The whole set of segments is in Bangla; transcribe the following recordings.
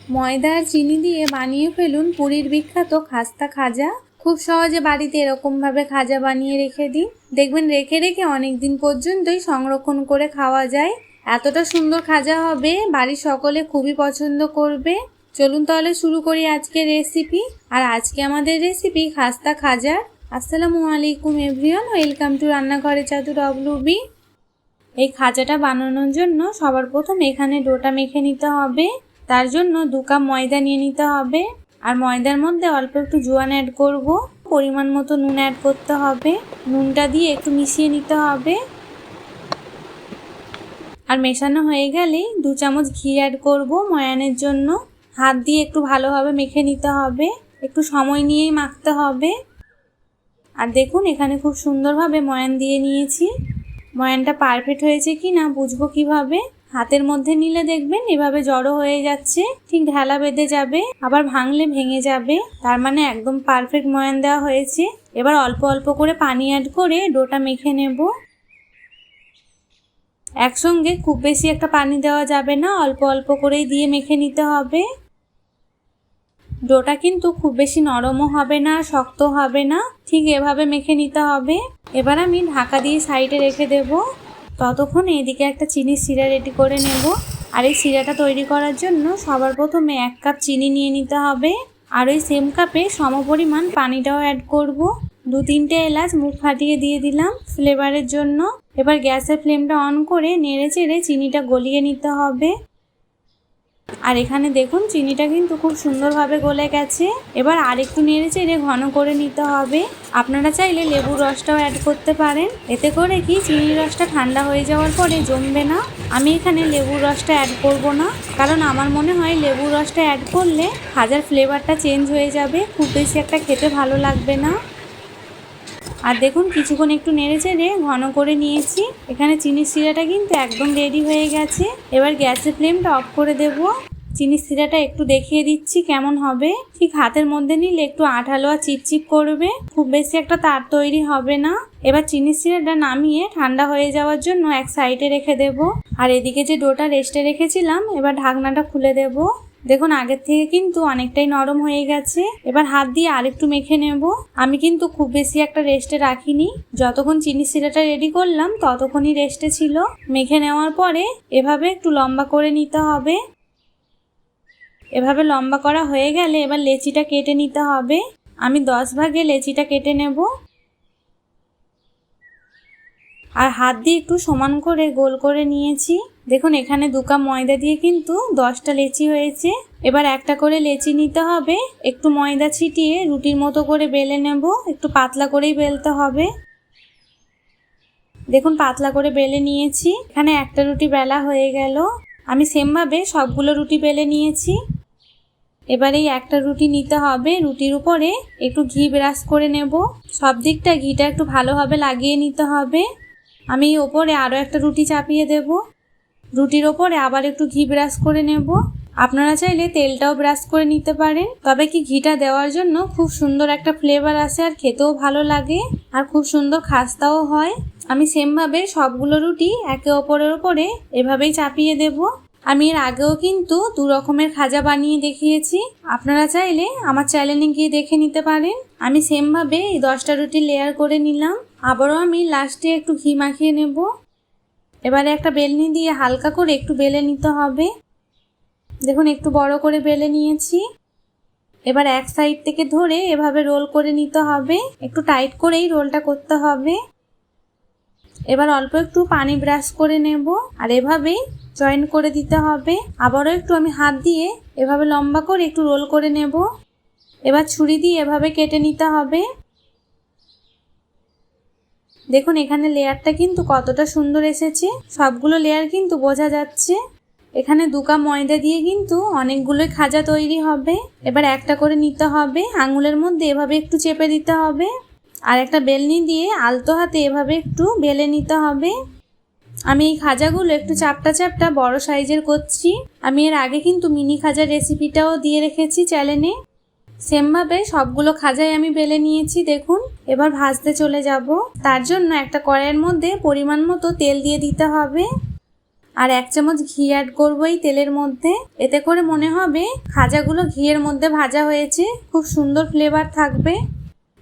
ময়দা আর চিনি দিয়ে বানিয়ে ফেলুন পুরীর বিখ্যাত খাস্তা খাজা। খুব সহজে বাড়িতে এরকমভাবে খাজা বানিয়ে রেখে দিন, দেখবেন রেখে রেখে অনেক দিন পর্যন্তই সংরক্ষণ করে খাওয়া যায়। এতটা সুন্দর খাজা হবে, বাড়ির সকলে খুবই পছন্দ করবে। চলুন তাহলে শুরু করি আজকের রেসিপি। আর আজকে আমাদের রেসিপি খাস্তা খাজার। আসসালামু আলাইকুম এভরিওয়ান, ওয়েলকাম টু রান্নাঘরে চাতু ডব্লিউবি। এই খাজাটা বানানোর জন্য সবার প্রথম এখানে ডোটা মেখে নিতে হবে। তার জন্য 2 কাপ ময়দা নিয়ে নিতে হবে। আর ময়দার মধ্যে অল্প একটু জোয়ান অ্যাড করব, পরিমাণ মতো নুন অ্যাড করতে হবে। নুনটা দিয়ে একটু মিশিয়ে নিতে হবে। আর মেশানো হয়ে গেলেই 2 চামচ ঘি অ্যাড করব ময়ানের জন্য। হাত দিয়ে একটু ভালোভাবে মেখে নিতে হবে, একটু সময় নিয়েই মাখতে হবে। আর দেখুন এখানে খুব সুন্দরভাবে ময়ান দিয়ে নিয়েছি। ময়ানটা পারফেক্ট হয়েছে কি না বুঝবো কিভাবে? হাতের মধ্যে নিলে দেখবেন এভাবে জড়ো হয়ে যাচ্ছে, ঠিক ঢালা বেঁধে যাবে, আবার ভাঙলে ভেঙে যাবে। তার মানে একদম পারফেক্ট ময়ান দেওয়া হয়েছে। এবার অল্প অল্প করে পানি অ্যাড করে ডোটা মেখে নেব। একসঙ্গে খুব বেশি একটা পানি দেওয়া যাবে না, অল্প অল্প করেই দিয়ে মেখে নিতে হবে। ডোটা কিন্তু খুব বেশি নরমও হবে না, শক্ত হবে না, ঠিক এভাবে মেখে নিতে হবে। এবার আমি ঢাকা দিয়ে সাইডে রেখে দেব। ততক্ষণ এদিকে একটা চিনির সিরা রেডি করে নেব। আর এই সিরাটা তৈরি করার জন্য সবার প্রথমে 1 কাপ চিনি নিয়ে নিতে হবে। আর ওই সেম কাপে সমপরিমাণ পানিটাও অ্যাড করব। 2-3টে এলাচ মুখ ফাটিয়ে দিয়ে দিলাম ফ্লেভারের জন্য। এবার গ্যাসের ফ্লেমটা অন করে নেড়ে চেড়ে চিনিটা গলিয়ে নিতে হবে। আর এখানে দেখুন চিনিটা কিন্তু খুব সুন্দরভাবে গলে গেছে। এবার আরেকটু নেড়ে চেড়ে ঘন করে নিতে হবে। আপনারা চাইলে লেবুর রসটাও অ্যাড করতে পারেন, এতে করে কি চিনির রসটা ঠান্ডা হয়ে যাওয়ার পরে জমবে না। আমি এখানে লেবুর রসটা অ্যাড করব না, কারণ আমার মনে হয় লেবুর রসটা অ্যাড করলে খাজার ফ্লেভারটা চেঞ্জ হয়ে যাবে, খুব বেশি একটা খেতে ভালো লাগবে না। আর দেখুন কিছুক্ষণ একটু নেড়ে চেড়ে ঘন করে নিয়েছি। এখানে চিনির সিরাটা কিন্তু একদম রেডি হয়ে গেছে। এবার গ্যাসের ফ্লেমটা অফ করে দেব। চিনির সিরাটা একটু দেখিয়ে দিচ্ছি কেমন হবে। ঠিক হাতের মধ্যে নিলে একটু আঠালো আর চিপচিপ করবে, খুব বেশি একটা তার তৈরি হবে না। এবার চিনির সিরাটা নামিয়ে ঠান্ডা হয়ে যাওয়ার জন্য এক সাইডে রেখে দেব। আর এদিকে যে ডোটা রেস্টে রেখেছিলাম, এবার ঢাকনাটা খুলে দেব। দেখুন আগের থেকে কিন্তু অনেকটাই নরম হয়ে গেছে। এবার হাত দিয়ে আরেকটু মেখে নেব। আমি কিন্তু খুব বেশি একটা রেস্টে রাখিনি, যতক্ষণ চিনি সিরাটা রেডি করলাম ততক্ষণই রেস্টে ছিল। মেখে নেওয়ার পরে এভাবে একটু লম্বা করে নিতে হবে। এভাবে লম্বা করা হয়ে গেলে এবার লেচিটা কেটে নিতে হবে। আমি 10 ভাগে লেচিটা কেটে নেব। আর হাত দিয়ে একটু সমান করে গোল করে নিয়েছি। দেখুন এখানে 2 কাপ ময়দা দিয়ে কিন্তু 10টা লেচি হয়েছে। এবার একটা করে লেচি নিতে হবে, একটু ময়দা ছিটিয়ে রুটির মতো করে বেলে নেব। একটু পাতলা করেই বেলতে হবে। দেখুন পাতলা করে বেলে নিয়েছি। এখানে একটা রুটি বেলা হয়ে গেল। আমি সেমভাবে সবগুলো রুটি বেলে নিয়েছি। এবার এই একটা রুটি নিতে হবে, রুটির উপরে একটু ঘি ব্রাশ করে নেব। সব দিকটা ঘিটা একটু ভালোভাবে লাগিয়ে নিতে হবে। আমি ওপরে আরও একটা রুটি চাপিয়ে দেব। রুটির ওপরে আবার একটু ঘি ব্রাশ করে নেব। আপনারা চাইলে তেলটাও ব্রাশ করে নিতে পারেন, তবে কি ঘিটা দেওয়ার জন্য খুব সুন্দর একটা ফ্লেভার আসে, আর খেতেও ভালো লাগে, আর খুব সুন্দর খাস্তাও হয়। আমি সেমভাবে সবগুলো রুটি একে অপরের ওপরে এভাবেই চাপিয়ে দেব। আমি এর আগেও কিন্তু 2 রকমের খাজা বানিয়ে দেখিয়েছি, আপনারা চাইলে আমার চ্যানেলে গিয়ে দেখে নিতে পারেন। আমি সেমভাবে এই 10টা রুটি লেয়ার করে নিলাম। আবারও আমি লাস্টে একটু ঘি মাখিয়ে নেব। এবারে একটা বেলনি দিয়ে হালকা করে একটু বেলে নিতে হবে। দেখুন একটু বড় করে বেলে নিয়েছি। এবার এক সাইড থেকে ধরে এভাবে রোল করে নিতে হবে, একটু টাইট করেই রোলটা করতে হবে। এবার অল্প একটু পানি ব্রাশ করে নেব, আর এভাবেই জয়েন করে দিতে হবে। আবারও একটু আমি হাত দিয়ে এভাবে লম্বা করে একটু রোল করে নেব। এবার ছুরি দিয়ে এভাবে কেটে নিতে হবে। দেখুন এখানে লেয়ারটা কিন্তু কতটা সুন্দর এসেছে, সবগুলো লেয়ার কিন্তু বোঝা যাচ্ছে। এখানে 2 কাপ ময়দা দিয়ে কিন্তু অনেকগুলোই খাজা তৈরি হবে। এবার একটা করে নিতে হবে, আঙুলের মধ্যে এভাবে একটু চেপে দিতে হবে। আর একটা বেলনি দিয়ে আলতো হাতে এভাবে একটু বেলে নিতে হবে। আমি এই খাজাগুলো একটু চাপটা চাপটা বড় সাইজের করছি। আমি এর আগে কিন্তু মিনি খাজার রেসিপিটাও দিয়ে রেখেছি চ্যানেলে। সেমভাবে সবগুলো খাজাই আমি বেলে নিয়েছি। দেখুন এবার ভাজতে চলে যাব। তার জন্য একটা কড়াইয়ের মধ্যে পরিমাণ মতো তেল দিয়ে দিতে হবে। আর 1 চামচ ঘি অ্যাড করবো এই তেলের মধ্যে। এতে করে মনে হবে খাজাগুলো ঘিয়ের মধ্যে ভাজা হয়েছে, খুব সুন্দর ফ্লেভার থাকবে।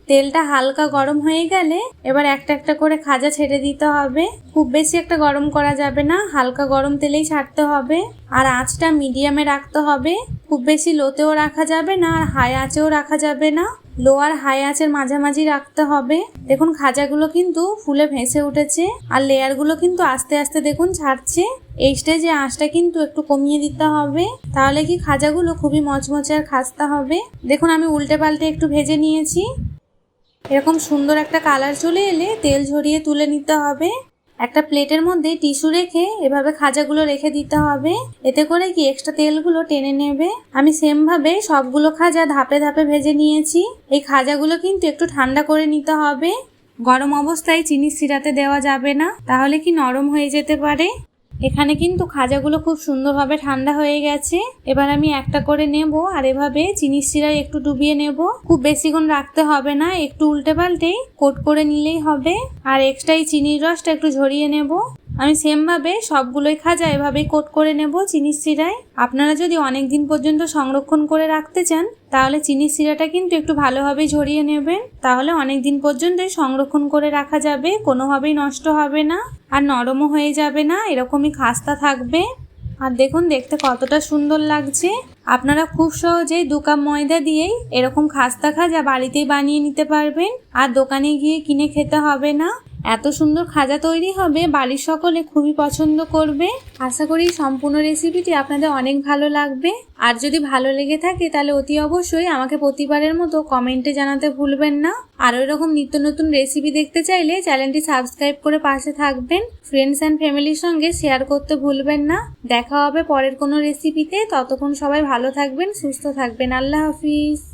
তেলটা হালকা গরম হয়ে গেলে এবার একটা একটা করে খাজা ছেড়ে দিতে হবে। খুব বেশি একটা গরম করা যাবে না, হালকা গরম তেলেই ছাড়তে হবে। আর আঁচটা মিডিয়ামে রাখতে হবে, খুব বেশি লোতেও রাখা যাবে না আর হাই আঁচেও রাখা যাবে না, লো আর হাই আঁচের মাঝামাঝি রাখতে হবে। দেখুন খাজাগুলো কিন্তু ফুলে ভেসে উঠেছে আর লেয়ারগুলো কিন্তু আস্তে আস্তে দেখুন ছাড়ছে। এই স্টেজে আঁচটা কিন্তু একটু কমিয়ে দিতে হবে, তাহলে কি খাজাগুলো খুবই মচমচে আর খাস্তা হবে। দেখুন আমি উল্টে পাল্টে একটু ভেজে নিয়েছি। এরকম সুন্দর একটা কালার চলে এলে তেল ঝরিয়ে তুলে নিতে হবে। একটা প্লেটের মধ্যে টিস্যু রেখে এভাবে খাজাগুলো রেখে দিতে হবে, এতে করে কি এক্সট্রা তেলগুলো টেনে নেবে। আমি সেম ভাবে সবগুলো খাজা ধাপে ধাপে ভেজে নিয়েছি। এই খাজাগুলো কিন্তু একটু ঠান্ডা করে নিতে হবে, গরম অবস্থায় চিনি সিরাতে দেওয়া যাবে না, তাহলে কি নরম হয়ে যেতে পারে। এখানে কিন্তু খাজাগুলো খুব সুন্দরভাবে ঠান্ডা হয়ে গেছে। এবার আমি একটা করে নেব আর এভাবে চিনির শিরায় একটু ডুবিয়ে নেব। খুব বেশিক্ষণ রাখতে হবে না, একটু উল্টে পাল্টে কোট করে নিলেই হবে। আর এক্সট্রা এই চিনির রসটা একটু ঝরিয়ে নেব। আমি সেম ভাবে সবগুলোই খাজা এভাবেই কোট করে নেব চিনির শিরায়। আপনারা যদি অনেক দিন পর্যন্ত সংরক্ষণ করে রাখতে চান তাহলে চিনির শিরাটা কিন্তু একটু ভালোভাবে ঝরিয়ে নেবেন, তাহলে অনেক দিন পর্যন্তই সংরক্ষণ করে রাখা যাবে, কোনোভাবেই নষ্ট হবে না আর নরমও হয়ে যাবে না, এরকমই খাস্তা থাকবে। আর দেখুন দেখতে কতটা সুন্দর লাগছে। আপনারা খুব সহজেই 2 কাপ ময়দা দিয়েই এরকম খাস্তা খাজা বাড়িতেই বানিয়ে নিতে পারবেন আর দোকানে গিয়ে কিনে খেতে হবে না। এত সুন্দর খাজা তৈরি হবে, বাড়ির সকলে খুবই পছন্দ করবে। আশা করি সম্পূর্ণ রেসিপিটি আপনাদের অনেক ভালো লাগবে। আর যদি ভালো লেগে থাকে তাহলে অতি অবশ্যই আমাকে প্রতিবারের মতো কমেন্টে জানাতে ভুলবেন না। আর এরকম নিত্য নতুন রেসিপি দেখতে চাইলে চ্যানেলটি সাবস্ক্রাইব করে পাশে থাকবেন। ফ্রেন্ডস অ্যান্ড ফ্যামিলির সঙ্গে শেয়ার করতে ভুলবেন না। দেখা হবে পরের কোনো রেসিপিতে, ততক্ষণ সবাই ভালো থাকবেন, সুস্থ থাকবেন। আল্লাহ হাফিজ।